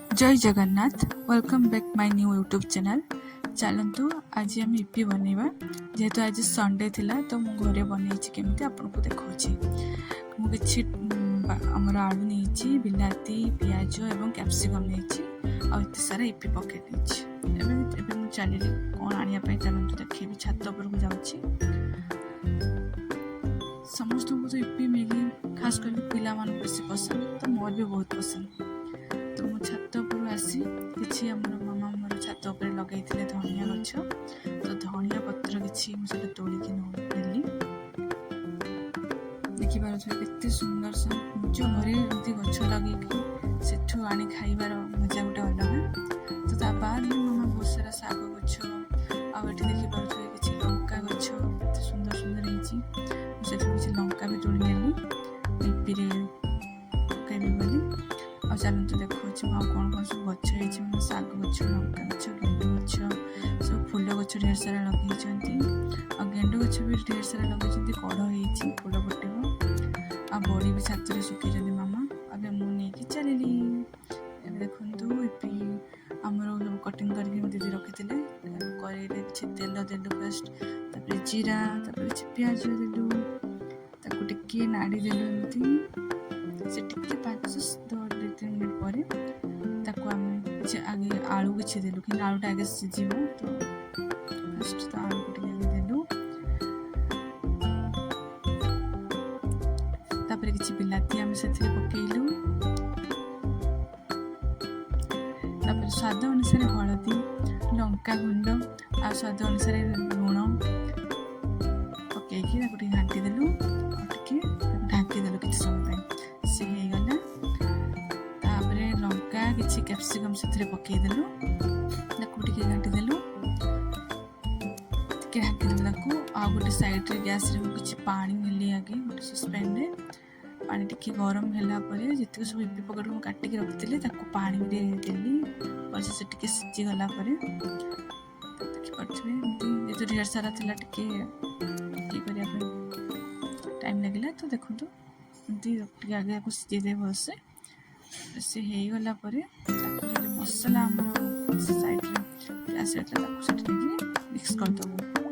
जय Jagannath welcome back my new YouTube channel. चलतु आज आम इपी बनवा जेहेतु आज संडे थिला तो मु घरे बनई केमती आपको देखा मुझे आमर आलू नहीं बिलाती पियाज और कैप्सिकम नहीं आते सारा इपी पकेट नहीं चलिए कौन आने चलतु देखेबी छात उपरक जाऊँगी। समस्त को तो इपी मैगी खास कर पिला बेस पसंद तो मोर भी बहुत पसंद। तो मु छात उपर आसी कि मामा मोर छात उपर लगे धनिया गछ तो धनिया पत्र कि मुझे तोड़िकी नेली देखिपारे केते सुंदर सा निज घरे एमती गछ लगे सेठू आनी खाइबार मजा गोटे अलग। तो ता बाद मामा बहुत सारा शाग गछ आठ देखिपारे कि लंका गछ एत सुंदर सुंदर होती किसी लंका भी तोड़ी नेली इपी पकैबी बोली। आ चलते देखा कौन कौन सब गछ है शाग गछ लंका गछ गेंडू गछ सब फूल गछ ढेर सारा लगे आ गेंडू गछ भी ढेर सारा लगे कढ़ हो फूल फुटे आ बड़ी भी छात सुखी मामा अबे मुझे चलि देखु इपी आमर सब कटिंग करके दीदी रखी कड़े किसी तेल देलु फास्ट जीरा किसी पियाज देलु ताको टिके नाड़ी देलु एमती से टिके 5-10 मिनट पर आगे आलू किसी देलु कि आलूटा आगे सीझ तो फास्ट तो आलू को टिके देलु तापर किसी बिलाती आम से पकईलु तापर स्वाद अनुसार हलदी लंका गुंड आ स्वाद अनुसार लुण पकईकि घाटी देलु ढाकी देलु किसी समय सी गला तापर लंका किसी कैप्सिकम से पकईदेलु घाटी देलु ढाकी देलु आ गोटे सैड्रे गैस किसी पानी मिली आगे गोटे सस्पेन रे पानी टिके गरम है जितने सब इपी पकड़ मुझे काटिक रखी पानी देली भलसे से टिके सीझीगला देखिपे ये ढेर सारा थिला टिके टाइम लगे तो देखो एमती आगे आपको सीझे भलसे सी होगला मसला आम सैड्रे गैस मिक्स करदेव।